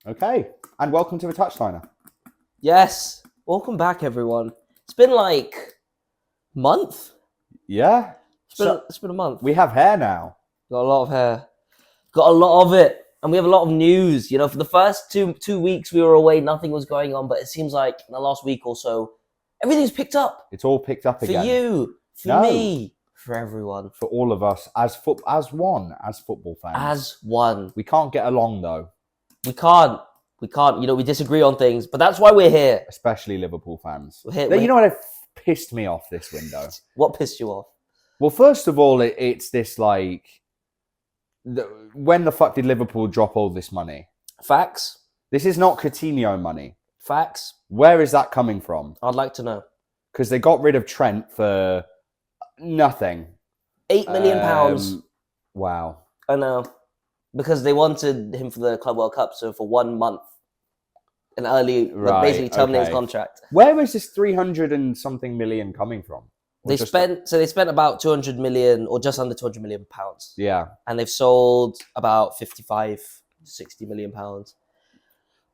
Okay, and welcome to the Touchliner. Yes, welcome back, everyone. It's been like a month. Yeah, It's been a month. we have hair now. Got a lot of hair. Got a lot of it, and we have a lot of news. You know, for the first two weeks we were away, nothing was going on. But it seems like in the last week or so, everything's picked up. It's all picked up again. For you, for me, for everyone, for all of us as football fans. As one, we can't get along though. We can't. You know, we disagree on things, but that's why we're here. Especially Liverpool fans. We're You know what pissed me off this window? What pissed you off? Well, first of all, it's this like, when the fuck did Liverpool drop all this money? Facts. This is not Coutinho money. Facts. Where is that coming from? I'd like to know. Because they got rid of Trent for nothing. £8 million. Wow. I know. Because they wanted him for the Club World Cup, so for 1 month. An early, basically terminate his contract. Where is this 300 and something million coming from? They spent about 200 million or just under 200 million pounds. Yeah. And they've sold about 55, 60 million pounds.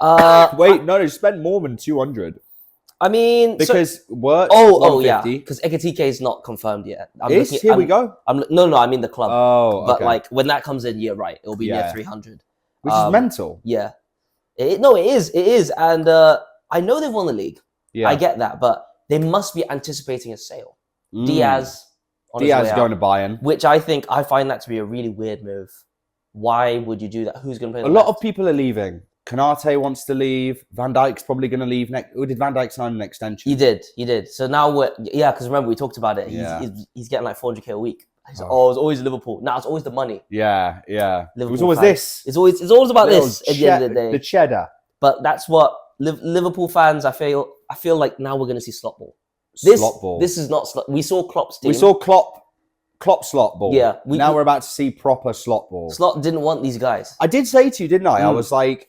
Wait, no, they spent more than 200. I mean, because work. Yeah, because Ekitike is not confirmed yet. We go. No, I mean the club. Oh, okay. But like when that comes in, you're right. It'll be near 300, which is mental. Yeah, it is, and I know they've won the league. Yeah, I get that, but they must be anticipating a sale. Diaz going to Bayern, which I find that to be a really weird move. Why would you do that? Who's going to play? A lot of people are leaving. Kanate wants to leave. Van Dijk's probably going to leave next. Or did Van Dijk sign an extension? He did. So now because remember we talked about it. He's getting like 400k a week. He's like, it's always Liverpool. Now it's always the money. Yeah. Liverpool it was always fans. this. It's always about this at the end of the day. The cheddar. But that's what Liverpool fans. I feel like now we're going to see slot ball. This is not slot. We saw Klopp's team. We saw Klopp slot ball. Yeah. Now we're about to see proper slot ball. Slot didn't want these guys. I did say to you, didn't I? I was like,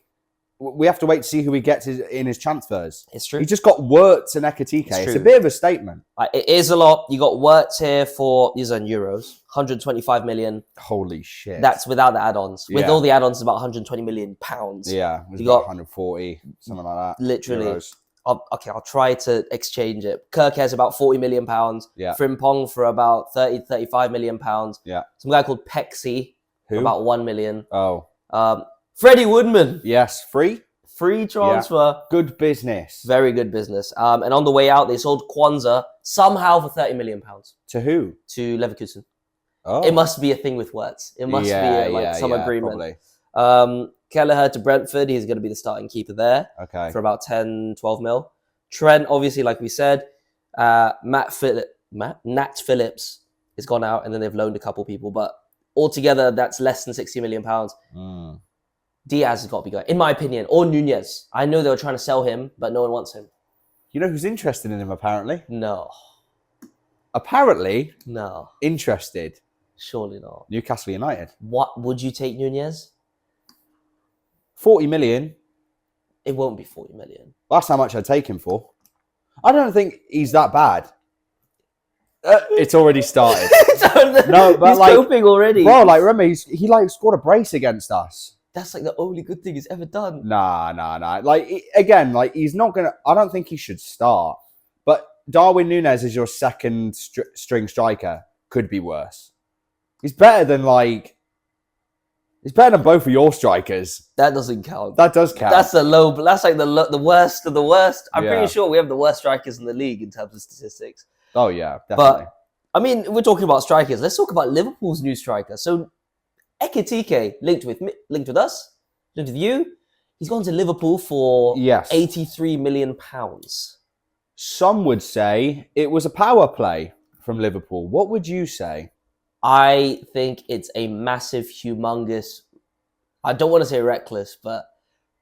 we have to wait to see who he gets in his transfers. It's true. He just got Wirtz and Ekitike. It's a bit of a statement. It is a lot. You got Wirtz here these are in euros, 125 million. Holy shit. That's without the add-ons. With all the add-ons, it's about 120 million pounds. Yeah. You got 140, something like that. Literally. Euros. I'll try to exchange it. Gyokeres about 40 million pounds. Yeah. Frimpong for about 30, 35 million pounds. Yeah. Some guy called Pexi for about 1 million. Oh. Freddie Woodman. Yes. Free transfer. Yeah. Good business. Very good business. And on the way out, they sold Kwanzaa somehow for 30 million pounds. To who? To Leverkusen. Oh. It must be a thing with Wirtz. It must be some agreement. Probably. Kelleher to Brentford. He's going to be the starting keeper there. Okay. For about 10, 12 mil. Trent, obviously, like we said. Nat Phillips has gone out, and then they've loaned a couple people. But altogether, that's less than 60 million pounds. Diaz has got to be going, in my opinion, or Nunez. I know they were trying to sell him, but no one wants him. You know who's interested in him, apparently? No. Apparently? No. Interested? Surely not. Newcastle United. What would you take Nunez? 40 million. It won't be 40 million. That's how much I'd take him for. I don't think he's that bad. It's already started. No, but he's coping already. Bro, remember, he scored a brace against us. That's the only good thing he's ever done. Nah. He's not going to... I don't think he should start. But Darwin Núñez is your second string striker. Could be worse. He's better than, He's better than both of your strikers. That doesn't count. That does count. That's the worst of the worst. I'm pretty sure we have the worst strikers in the league in terms of statistics. Oh, yeah, definitely. But, I mean, we're talking about strikers. Let's talk about Liverpool's new striker. So, Ekitike, linked with us, linked with you. He's gone to Liverpool for 83 million pounds. Some would say it was a power play from Liverpool. What would you say? I think it's a massive, humongous, I don't want to say reckless, but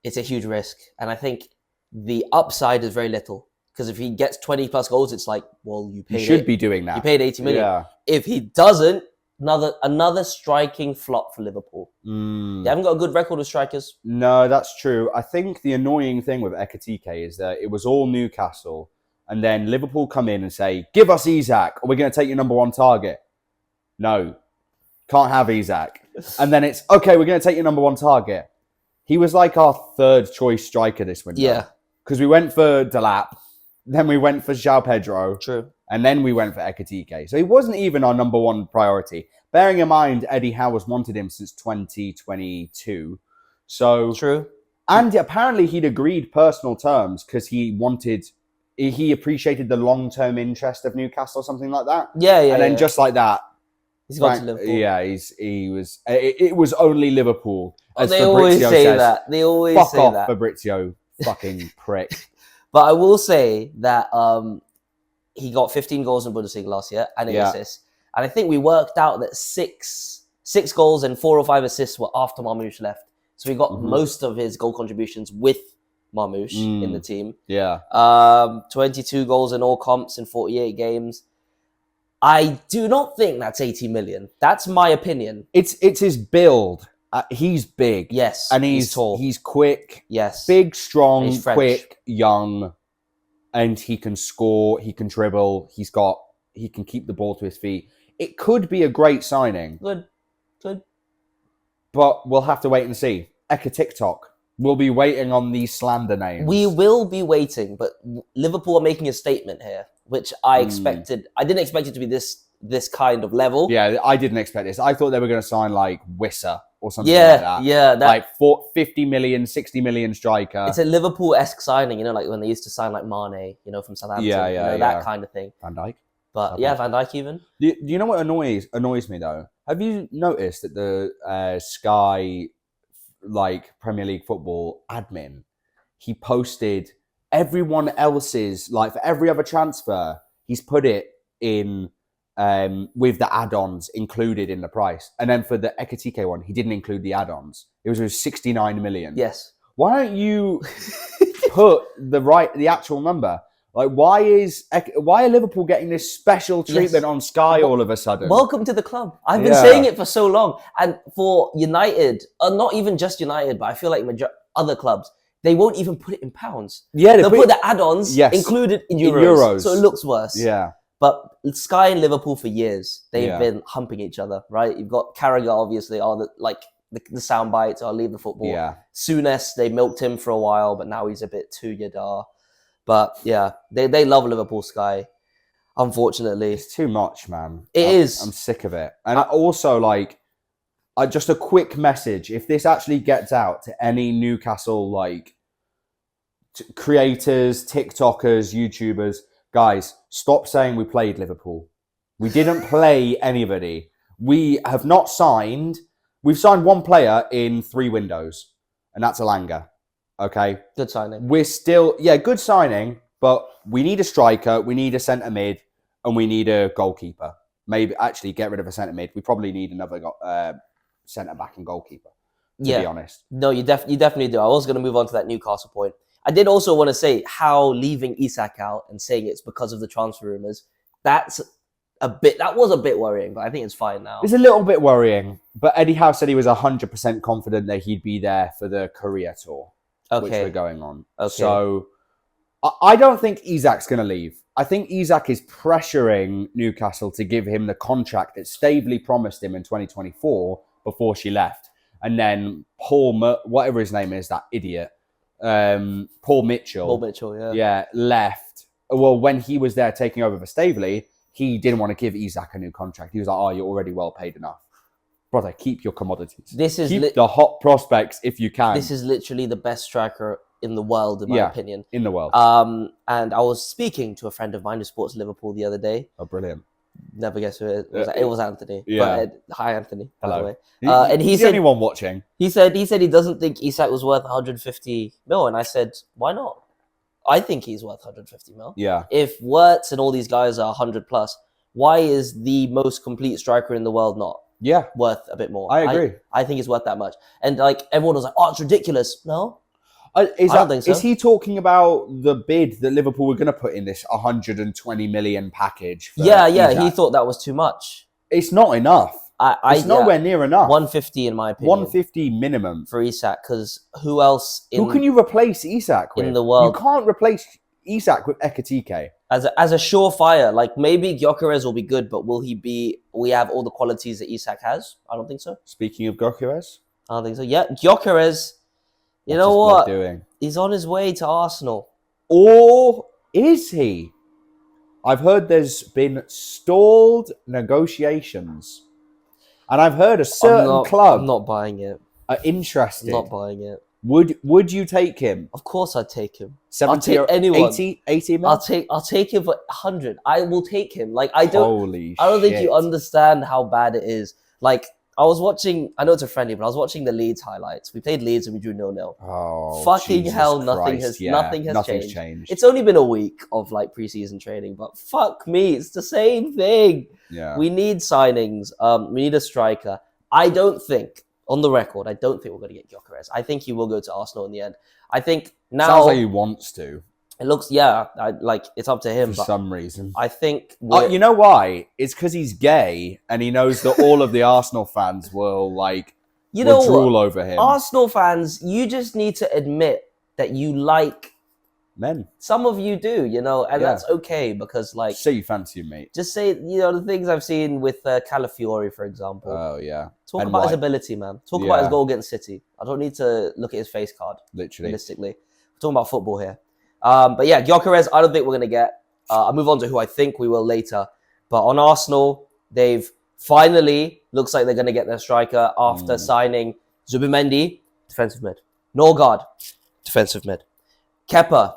it's a huge risk. And I think the upside is very little. Because if he gets 20 plus goals, it's like, well, you should be doing that. You paid 80 million. Yeah. If he doesn't, another striking flop for Liverpool. They haven't got a good record of strikers. No, that's true. I think the annoying thing with Ekitike is that it was all Newcastle. And then Liverpool come in and say, give us Isak, or we're going to take your number one target. No, can't have Isak. And then it's, okay, we're going to take your number one target. He was like our third choice striker this window. Yeah, Because we went for Delap, then we went for João Pedro, true. and then we went for Ekitike. So he wasn't even our number one priority. Bearing in mind, Eddie Howe has wanted him since 2022. So True. And apparently he'd agreed personal terms because he appreciated the long-term interest of Newcastle or something like that. Yeah. And then just like that, he's gone to Liverpool. Yeah, it was only Liverpool. As They Fabrizio always say says. that. They always Fuck say off, that. Fabrizio, fucking prick. But I will say that he got 15 goals in Bundesliga last year and 8 assists. And I think we worked out that six goals and 4 or 5 assists were after Marmoush left. So we got most of his goal contributions with Marmoush in the team. Yeah. 22 goals in all comps in 48 games. I do not think that's 80 million. That's my opinion. It's his build. He's big. Yes. And he's tall. He's quick. Yes. Big, strong, He's French. quick, young. And he can score. He can dribble. He can keep the ball to his feet. It could be a great signing. Good. But we'll have to wait and see. Ekitike. We'll be waiting on these slander names. We will be waiting, but Liverpool are making a statement here, which I expected. I didn't expect it to be this kind of level. Yeah, I didn't expect this. I thought they were going to sign like Wissa or something like that. Yeah. Like 50 million, 60 million striker. It's a Liverpool-esque signing, like when they used to sign like Mane, from Southampton. That kind of thing. Van Dijk. But Van Dijk even. Do you know what annoys me though? Have you noticed that the Sky Premier League football admin, he posted everyone else's, like for every other transfer, he's put it in with the add-ons included in the price. And then for the Ekitike one, he didn't include the add-ons. It was 69 million. Yes. Why don't you put the actual number? Like, why are Liverpool getting this special treatment on Sky all of a sudden? Welcome to the club. I've been saying it for so long. And for United, not even just United, but I feel like other clubs, they won't even put it in pounds. Yeah, they'll put the add-ons included in euros. So it looks worse. Yeah. But Sky and Liverpool for years, they've been humping each other, right? You've got Carragher, obviously, the sound bites, I'll leave the football. Yeah. Souness, they milked him for a while, but now he's a bit too yada. But yeah, they love Liverpool Sky. Unfortunately, it's too much, man. It is. I'm sick of it. And also, just a quick message: if this actually gets out to any Newcastle creators, TikTokers, YouTubers, guys, stop saying we played Liverpool. We didn't play anybody. We have not signed. We've signed one player in 3 windows, and that's Alanga. Okay. Good signing. We're still, good signing, but we need a striker, we need a centre mid, and we need a goalkeeper. Maybe actually get rid of a centre mid. We probably need another centre back and goalkeeper, to be honest. No, you definitely do. I was going to move on to that Newcastle point. I did also want to say how leaving Isak out and saying it's because of the transfer rumours, that was a bit worrying, but I think it's fine now. It's a little bit worrying, but Eddie Howe said he was 100% confident that he'd be there for the Korea tour. Which we're going on. Okay. So I don't think Isak's going to leave. I think Isak is pressuring Newcastle to give him the contract that Staveley promised him in 2024 before she left. And then whatever his name is, that idiot, Paul Mitchell. Left. Well, when he was there taking over for Staveley, he didn't want to give Isak a new contract. He was like, you're already well paid enough. Brother, keep your commodities. Keep the hot prospects if you can. This is literally the best striker in the world, in my opinion. In the world. And I was speaking to a friend of mine who supports Liverpool the other day. Oh, brilliant. Never guess who it was. It was Anthony. Yeah. Hi, Anthony, Hello. by the way. And he's the only one watching. He said he doesn't think Isak was worth 150 mil. And I said, why not? I think he's worth 150 mil. Yeah. If Wirtz and all these guys are 100 plus, why is the most complete striker in the world not? Worth a bit more. I agree. I think it's worth that much. And everyone was like, it's ridiculous. No. I don't think so. Is he talking about the bid that Liverpool were going to put in this 120 million package? Yeah. He thought that was too much. It's not enough. It's nowhere near enough. 150 in my opinion. 150 minimum. For Isak, because who else who can you replace Isak with? In the world? You can't replace Isak with Ekitike. As a surefire, maybe Gyokeres will be good, but will he be? We have all the qualities that Isak has? I don't think so. Speaking of Gyokeres, I don't think so. Yeah, Gyokeres. You What's know his what? blood doing? He's on his way to Arsenal. Or is he? I've heard there's been stalled negotiations. And I've heard a certain club I'm not buying it. are interested. I'm not buying it. Would you take him? Of course I'd take him. 70 I'll or take anyone. 80 mil? I'll take him for 100. I will take him. Like I don't Holy think you understand how bad it is. Like I was watching, I know it's a friendly, but I was watching the Leeds highlights. We played Leeds and we drew 0-0. Oh, fucking Jesus hell, Christ. nothing has Nothing's changed. It's only been a week of like preseason training, but fuck me, it's the same thing. Yeah. We need signings. We need a striker. I don't think, on the record, I don't think we're going to get Gyokeres. I think he will go to Arsenal in the end. I think now Sounds like he wants to. it looks, it's up to him. For but some reason. I think You know why? It's because he's gay and he knows that all of the Arsenal fans will drool over him. Arsenal fans, you just need to admit that you like Men. some of you do, and that's okay because Say you fancy him, mate. just say, the things I've seen with Calafiori, for example. Oh, yeah. Talk And about his White. ability, man. Talk about his goal against City. I don't need to look at his face card, Literally. realistically. We're talking about football here. But yeah, Gyokeres, I don't think we're going to get. I'll move on to who I think we will later. But on Arsenal, they've finally, looks like they're going to get their striker after signing Zubimendi, defensive mid. Norgard, defensive mid. Kepa,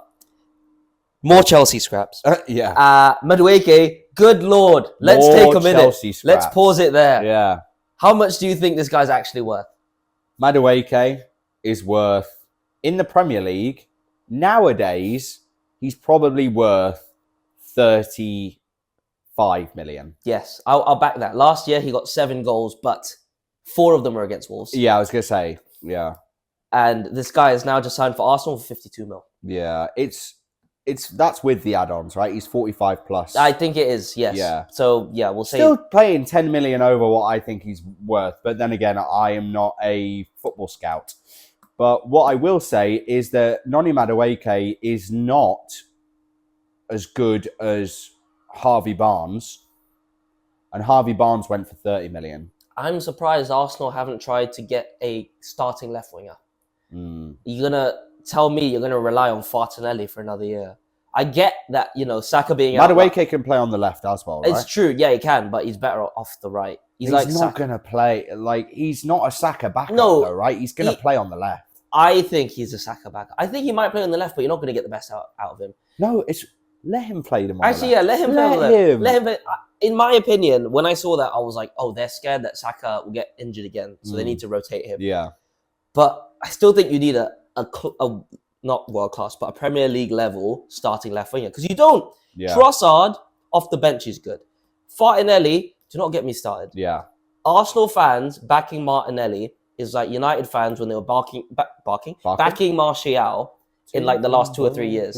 more Chelsea scraps. Madueke, good lord. Let's take a minute. Let's pause it there. Yeah. How much do you think this guy's actually worth? Madueke is worth, in the Premier League, nowadays, he's probably worth 35 million. Yes, I'll back that. Last year, he got 7 goals, but 4 of them were against Wolves. Yeah, I was going to say, yeah. And this guy is now just signed for Arsenal for 52 mil. Yeah, that's with the add-ons, right? He's 45 plus. I think it is, yes. Yeah. So, yeah, we'll say... Still paying 10 million over what I think he's worth. But then again, I am not a football scout. But what I will say is that Noni Madueke is not as good as Harvey Barnes. And Harvey Barnes went for 30 million. I'm surprised Arsenal haven't tried to get a starting left winger. You're going to tell me you're going to rely on Fartinelli for another year. I get that, Saka being out. Madueke can play on the left as well, right? It's true. Yeah, he can, but he's better off the right. He's not going to play. He's not a Saka backup, though, right? He's going to play on the left. I think he's a Saka backup. I think he might play on the left, but you're not going to get the best out of him. No, let him play them on Actually, the left. yeah, let him play on the left. Let him play. In my opinion, when I saw that, I was like, oh, they're scared that Saka will get injured again, so they need to rotate him. Yeah. But I still think you need a not world class, but a Premier League level starting left winger because you don't. Yeah. Trossard off the bench is good. Fartinelli, do not get me started. Yeah. Arsenal fans backing Martinelli is like United fans when they were backing Martial in like the last 2 or 3 years.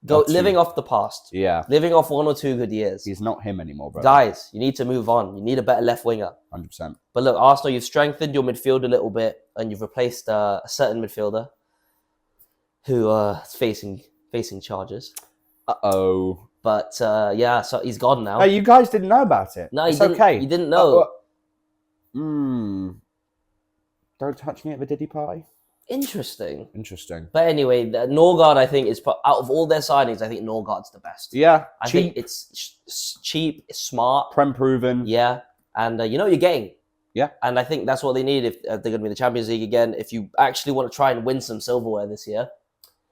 Living off the past. Yeah. Living off 1 or 2 good years. He's not him anymore, bro. Guys, you need to move on. You need a better left winger. 100%. But look, Arsenal, you've strengthened your midfield a little bit and you've replaced a certain midfielder who is facing charges. Uh-oh. But so he's gone now. No, you guys didn't know about it. No, it's okay. You didn't know. Don't touch me at the Diddy party. Interesting. But anyway, Norgard, I think, is out of all their signings, I think Norgard's the best. Yeah, I think it's cheap, it's smart. Prem proven. Yeah, and you're getting. Yeah. And I think that's what they need if they're going to be in the Champions League again. If you actually want to try and win some silverware this year.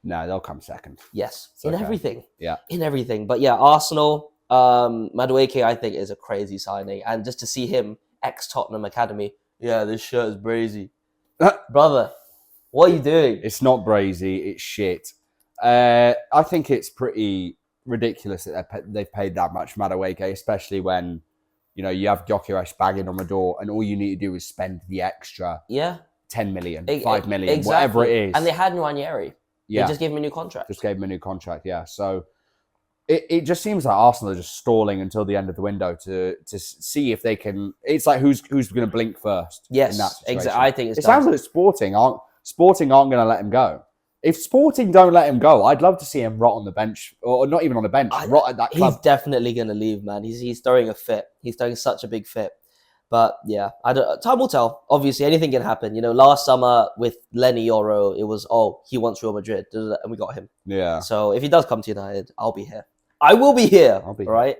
No, they'll come second. Yes, in everything. Yeah. In everything. But yeah, Arsenal, Madueke, I think, is a crazy signing. And just to see him, ex-Tottenham Academy, yeah, this shirt is brazy. Brother, what are you doing? It's not brazy, it's shit. I think it's pretty ridiculous that they've paid that much for Madueke, especially when, you have Gyokeres banging on the door and all you need to do is spend the extra 10 million, 5 million, exactly. Whatever it is. And they had Nwaneri. Yeah. They just gave him a new contract. Yeah. So it just seems like Arsenal are just stalling until the end of the window to see if they can. It's like who's going to blink first. Yes, in that situation. exactly. I think it sounds like Sporting aren't going to let him go. If Sporting don't let him go, I'd love to see him rot on the bench, or not even on the bench, rot at that club. He's definitely going to leave, man. He's throwing a fit. He's throwing such a big fit. But yeah, time will tell. Obviously, anything can happen. Last summer with Lenny Yoro, it was, he wants Real Madrid, and we got him. Yeah. So if he does come to United, I'll be here. I will be here. I'll be right?